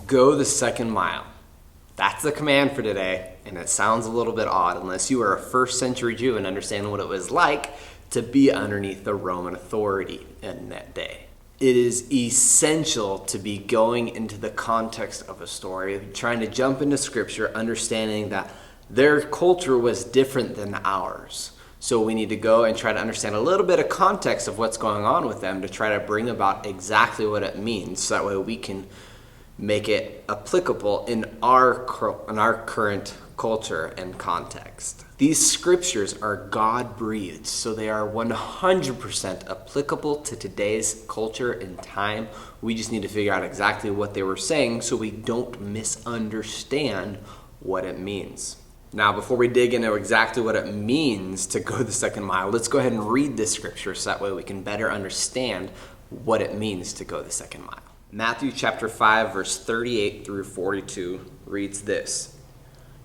Go the second mile. That's the command for today, and it sounds a little bit odd unless you are a first century Jew and understand what it was like to be underneath the Roman authority in that day. It is essential to be going into the context of a story, trying to jump into scripture, understanding that their culture was different than ours. So we need to go and try to understand a little bit of context of what's going on with them to try to bring about exactly what it means, so that way we can make it applicable in our current culture and context. These scriptures are God-breathed, so they are 100% applicable to today's culture and time. We just need to figure out exactly what they were saying so we don't misunderstand what it means. Now, before we dig into exactly what it means to go the second mile, let's go ahead and read this scripture so that way we can better understand what it means to go the second mile. Matthew chapter 5, verse 38 through 42 reads this.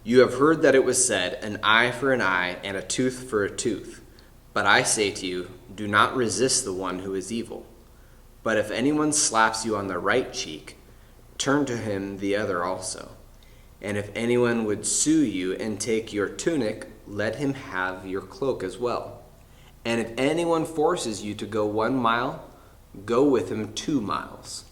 You have heard that it was said, an eye for an eye and a tooth for a tooth. But I say to you, do not resist the one who is evil. But if anyone slaps you on the right cheek, turn to him the other also. And if anyone would sue you and take your tunic, let him have your cloak as well. And if anyone forces you to go 1 mile, go with him 2 miles.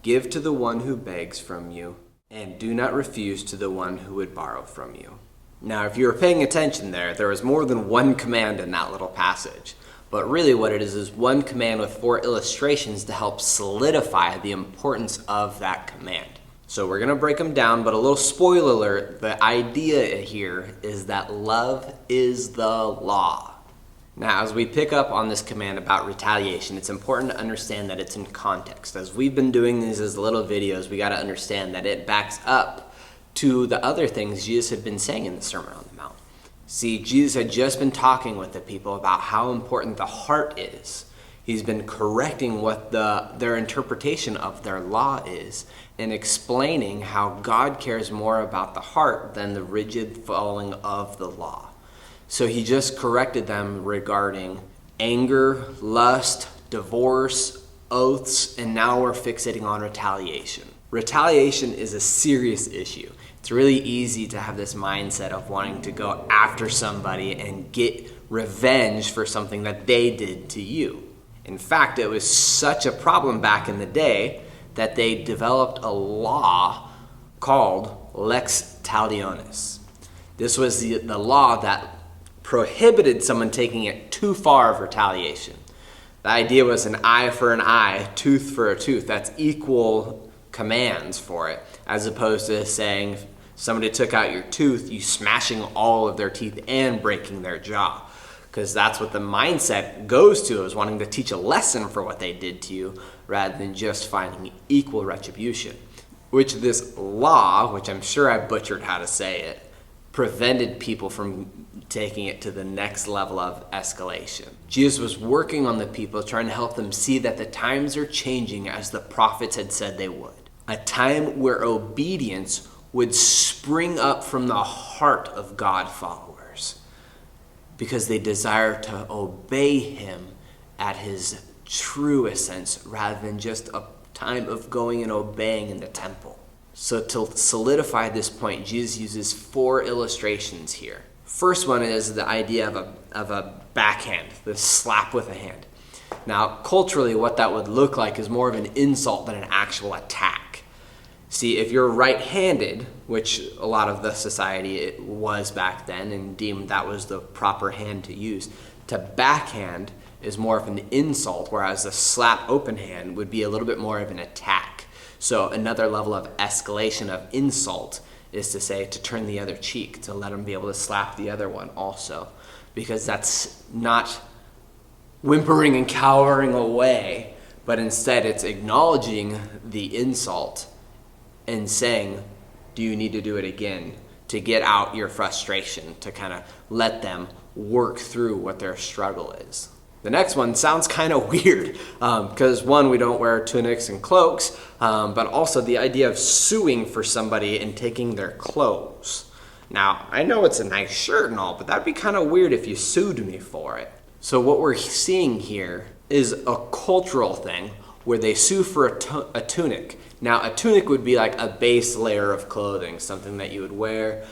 Give to the one who begs from you, and do not refuse to the one who would borrow from you. Now, if you were paying attention there was more than one command in that little passage. But really what it is one command with 4 illustrations to help solidify the importance of that command. So we're going to break them down, but a little spoiler alert, the idea here is that love is the law. Now, as we pick up on this command about retaliation, it's important to understand that it's in context. As we've been doing these as little videos, we got to understand that it backs up to the other things Jesus had been saying in the Sermon on the Mount. See, Jesus had just been talking with the people about how important the heart is. He's been correcting what their interpretation of their law is and explaining how God cares more about the heart than the rigid following of the law. So he just corrected them regarding anger, lust, divorce, oaths, and now we're fixating on retaliation. Retaliation is a serious issue. It's really easy to have this mindset of wanting to go after somebody and get revenge for something that they did to you. In fact, it was such a problem back in the day that they developed a law called lex talionis. This was the law that prohibited someone taking it too far of retaliation. The idea was an eye for an eye, tooth for a tooth. That's equal commands for it, as opposed to saying if somebody took out your tooth, you smashing all of their teeth and breaking their jaw. Because that's what the mindset goes to, is wanting to teach a lesson for what they did to you rather than just finding equal retribution. Which this law, which I'm sure I butchered how to say it, prevented people from taking it to the next level of escalation. Jesus was working on the people, trying to help them see that the times are changing as the prophets had said they would. A time where obedience would spring up from the heart of God followers because they desire to obey him at his true sense rather than just a time of going and obeying in the temple. So to solidify this point, Jesus uses 4 illustrations here. First one is the idea of a backhand, the slap with a hand. Now, culturally, what that would look like is more of an insult than an actual attack. See, if you're right-handed, which a lot of the society it was back then and deemed that was the proper hand to use, to backhand is more of an insult, whereas a slap open hand would be a little bit more of an attack. So another level of escalation of insult is to say to turn the other cheek, to let them be able to slap the other one also. Because that's not whimpering and cowering away, but instead it's acknowledging the insult and saying, do you need to do it again? To get out your frustration, to kind of let them work through what their struggle is. The next one sounds kind of weird because one, we don't wear tunics and cloaks, but also the idea of suing for somebody and taking their clothes. Now, I know it's a nice shirt and all, but that'd be kind of weird if you sued me for it. So what we're seeing here is a cultural thing where they sue for a tunic. Now, a tunic would be like a base layer of clothing, something that you would wear.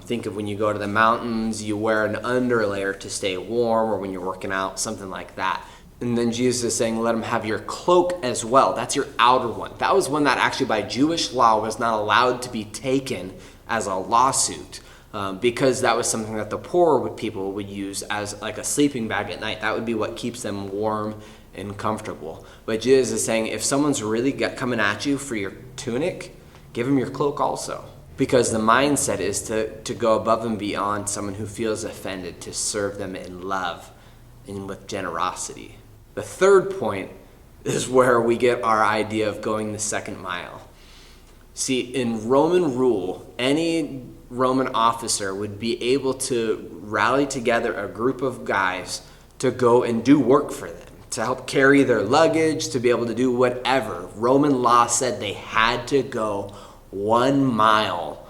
Think of when you go to the mountains, you wear an underlayer to stay warm, or when you're working out, something like that. And then Jesus is saying, let them have your cloak as well. That's your outer one. That was one that actually by Jewish law was not allowed to be taken as a lawsuit, because that was something that the poorer people would use as like a sleeping bag at night. That would be what keeps them warm and comfortable. But Jesus is saying, if someone's really coming at you for your tunic, give them your cloak also. Because the mindset is to go above and beyond someone who feels offended, to serve them in love and with generosity. The third point is where we get our idea of going the second mile. See, in Roman rule, any Roman officer would be able to rally together a group of guys to go and do work for them, to help carry their luggage, to be able to do whatever. Roman law said they had to go 1 mile.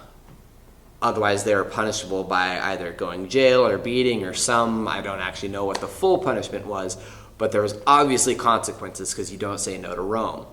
Otherwise, they were punishable by either going jail or beating or some. I don't actually know what the full punishment was, but there was obviously consequences because you don't say no to Rome.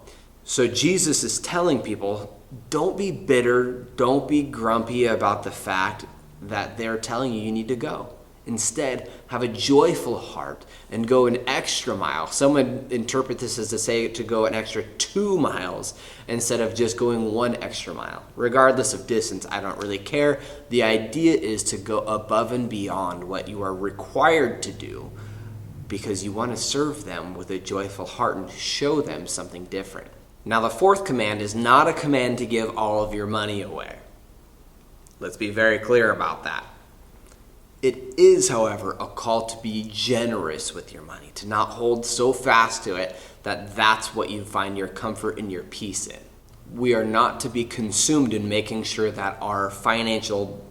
So Jesus is telling people, don't be bitter, don't be grumpy about the fact that they're telling you need to go. Instead, have a joyful heart and go an extra mile. Some would interpret this as to say to go an extra 2 miles instead of just going 1 extra mile. Regardless of distance, I don't really care. The idea is to go above and beyond what you are required to do because you want to serve them with a joyful heart and show them something different. Now, the fourth command is not a command to give all of your money away. Let's be very clear about that. It is, however, a call to be generous with your money, to not hold so fast to it that that's what you find your comfort and your peace in. We are not to be consumed in making sure that our financial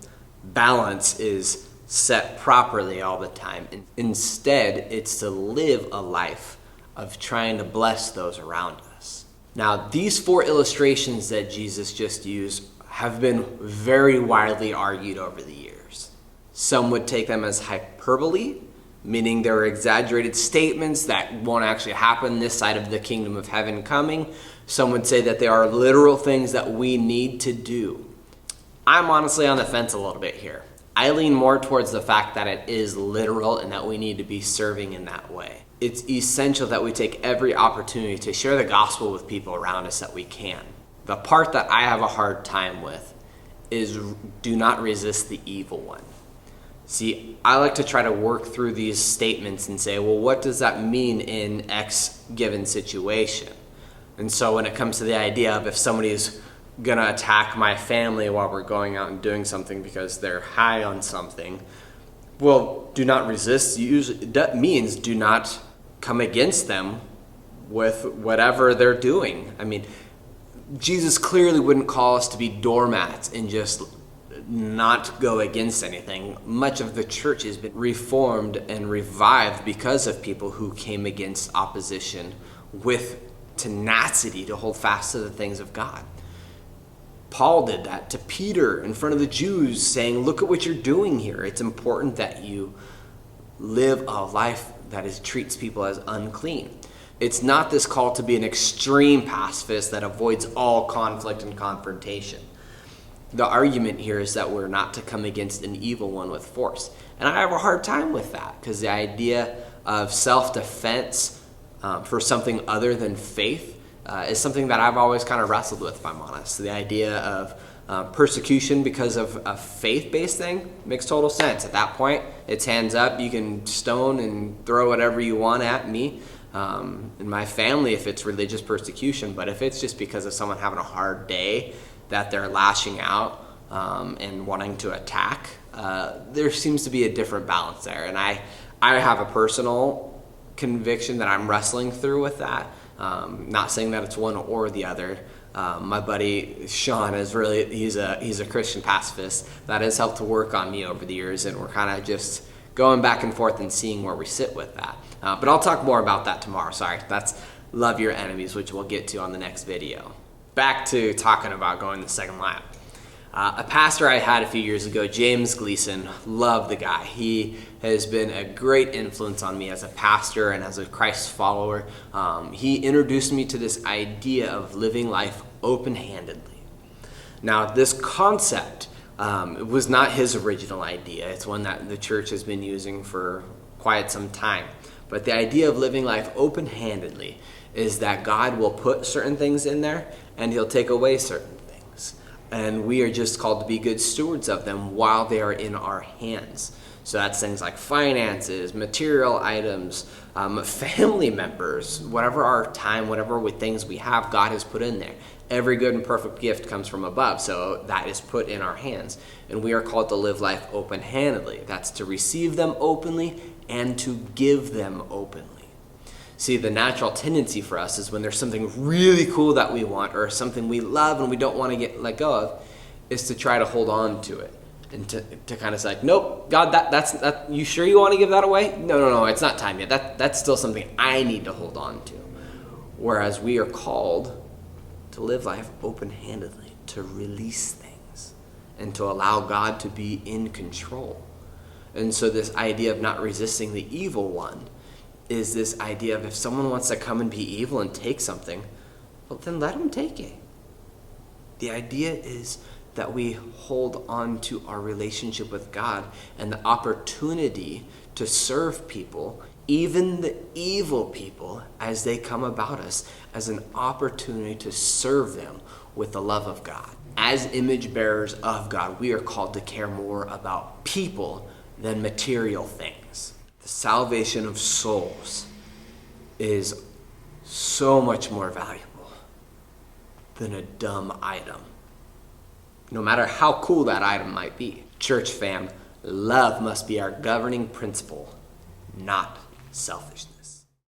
balance is set properly all the time. Instead, it's to live a life of trying to bless those around us. Now, these 4 illustrations that Jesus just used have been very widely argued over the years. Some would take them as hyperbole, meaning they're exaggerated statements that won't actually happen this side of the kingdom of heaven coming. Some would say that they are literal things that we need to do. I'm honestly on the fence a little bit here. I lean more towards the fact that it is literal and that we need to be serving in that way. It's essential that we take every opportunity to share the gospel with people around us that we can. The part that I have a hard time with is do not resist the evil one. See, I like to try to work through these statements and say, well, what does that mean in X given situation? And so when it comes to the idea of if somebody is going to attack my family while we're going out and doing something because they're high on something, well, do not resist. That means do not come against them with whatever they're doing. I mean, Jesus clearly wouldn't call us to be doormats and just not go against anything. Much of the church has been reformed and revived because of people who came against opposition with tenacity to hold fast to the things of God. Paul did that to Peter in front of the Jews, saying, look at what you're doing here. It's important that you live a life that treats people as unclean. It's not this call to be an extreme pacifist that avoids all conflict and confrontation. The argument here is that we're not to come against an evil one with force. And I have a hard time with that because the idea of self-defense for something other than faith is something that I've always kind of wrestled with, if I'm honest. The idea of persecution because of a faith-based thing makes total sense. At that point, it's hands up. You can stone and throw whatever you want at me and my family if it's religious persecution. But if it's just because of someone having a hard day that they're lashing out and wanting to attack, there seems to be a different balance there. And I have a personal conviction that I'm wrestling through with that. Not saying that it's one or the other. My buddy Sean he's a Christian pacifist that has helped to work on me over the years, and we're kind of just going back and forth and seeing where we sit with that. But I'll talk more about that tomorrow. Sorry, that's love your enemies, which we'll get to on the next video. Back to talking about going the second mile. A pastor I had a few years ago, James Gleason, loved the guy. He has been a great influence on me as a pastor and as a Christ follower. He introduced me to this idea of living life open-handedly. Now, this concept was not his original idea. It's one that the church has been using for quite some time. But the idea of living life open-handedly is that God will put certain things in there and he'll take away certain things. And we are just called to be good stewards of them while they are in our hands. So that's things like finances, material items, family members, whatever our time, whatever things we have, God has put in there. Every good and perfect gift comes from above, so that is put in our hands. And we are called to live life open-handedly. That's to receive them openly and to give them openly. See, the natural tendency for us is when there's something really cool that we want or something we love and we don't want to let go of, is to try to hold on to it. And to kind of say, like, nope, God, that's you sure you want to give that away? No, it's not time yet. That's still something I need to hold on to. Whereas we are called to live life open-handedly, to release things, and to allow God to be in control. And so this idea of not resisting the evil one is this idea of if someone wants to come and be evil and take something, well, then let them take it. The idea is that we hold on to our relationship with God and the opportunity to serve people, even the evil people, as they come about us, as an opportunity to serve them with the love of God. As image bearers of God, we are called to care more about people than material things. The salvation of souls is so much more valuable than a dumb item, no matter how cool that item might be. Church fam, love must be our governing principle, not selfishness.